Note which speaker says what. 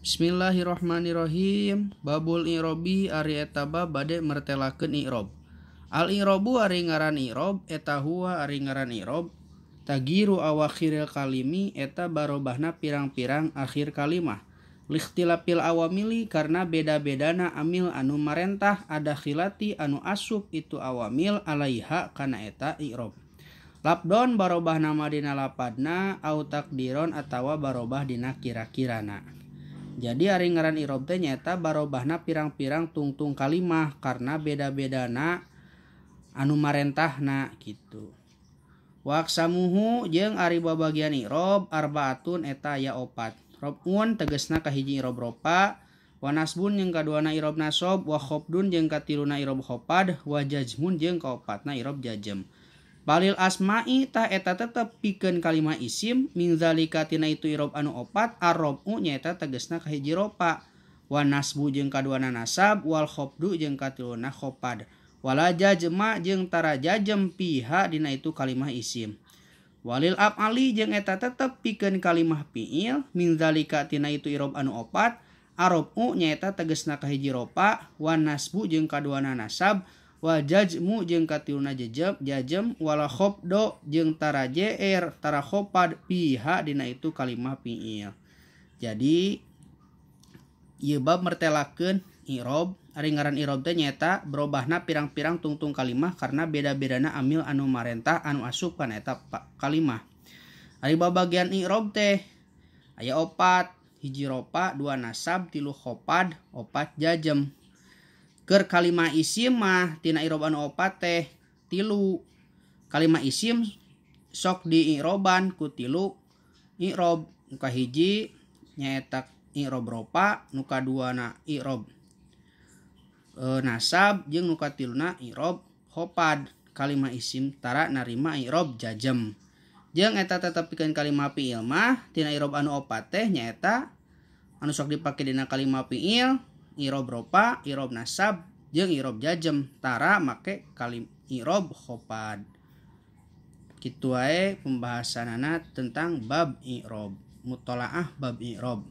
Speaker 1: Bismillahirrahmanirrahim. Babul i'robi ari eta bab bade mertelakeun i'rob. Al i'robu ari ngaran i'rob eta huwa ari ngaran i'rob tagiru awakhiril kalimi eta barobahna pirang-pirang akhir kalimah. Likhtilafil awamili karena beda-bedana amil anu marentah ada khilati anu asup itu awamil alaiha kana eta i'rob. Labdon barobah nama dina lapadna au takdiron atawa barobah dina kira-kirana. Jadi ari ngaran i'rob teh nyata barobahna pirang-pirang tungtung kalimah karena beda-bedana anu marentahna gitu. Waqsamuhu jeung ari babagian i'rob arbaatun eta aya opat. Robun tegesna kahiji i'rob ropa, wa nasbun jeung kaduana i'rob nasob, wa khofdun jeung katiluna i'rob khopad, wa jazmun jeung kaopatna i'rob jazm. Balil asma'i tah eta tetep pikeun kalimah isim min zalika tina itu i'rob anu opat ar-robu nyaeta tegasna kahiji ropa wa nasbu jeung kaduana nasab wal khofdu jeung katiluna khopad wala jazma jeung tara jazm piha dina itu kalimah isim. Walil af'ali jeung eta tetep pikeun kalimah fi'il min zalika tina itu i'rob anu opat ar-robu nyaeta tegasna kahiji ropa wa nasbu jeung kaduana nasab wa jazmu jeung katiluna jazm wala khofdo jeung tara jr tara khopad piha dina itu kalimah fi'il. Jadi ieu bab mertelakeun i'rob ari ngaran i'rob teh nyaeta berobahna pirang-pirang tungtung kalimah karena beda-bedana amil anu marentah anu asup kana eta kalimah. Ari babagian i'rob teh aya opat, hiji ropa, dua nasab, tilu khopad, opat jazm. Keur kalimah isim mah tina i'rob anu opat teh tilu. Kalimah isim sok di i'roban ku tilu i'rob. Nu kahiji nyaeta i'rob ropa, nu kaduana i'rob nasab jeung nu katiluna i'rob khopad. Kalimah isim tara narima i'rob jazm. Jeung eta tetep pikeun kalimah fi'il mah tina i'rob anu opat teh nyaeta anu sok dipake dina kalimah fi'il i'rob ropa, i'rob nasab, jeung i'rob jazm tara make i'rob khopad. Kitu wae pembahasanana tentang bab i'rob. Mutolaah bab i'rob.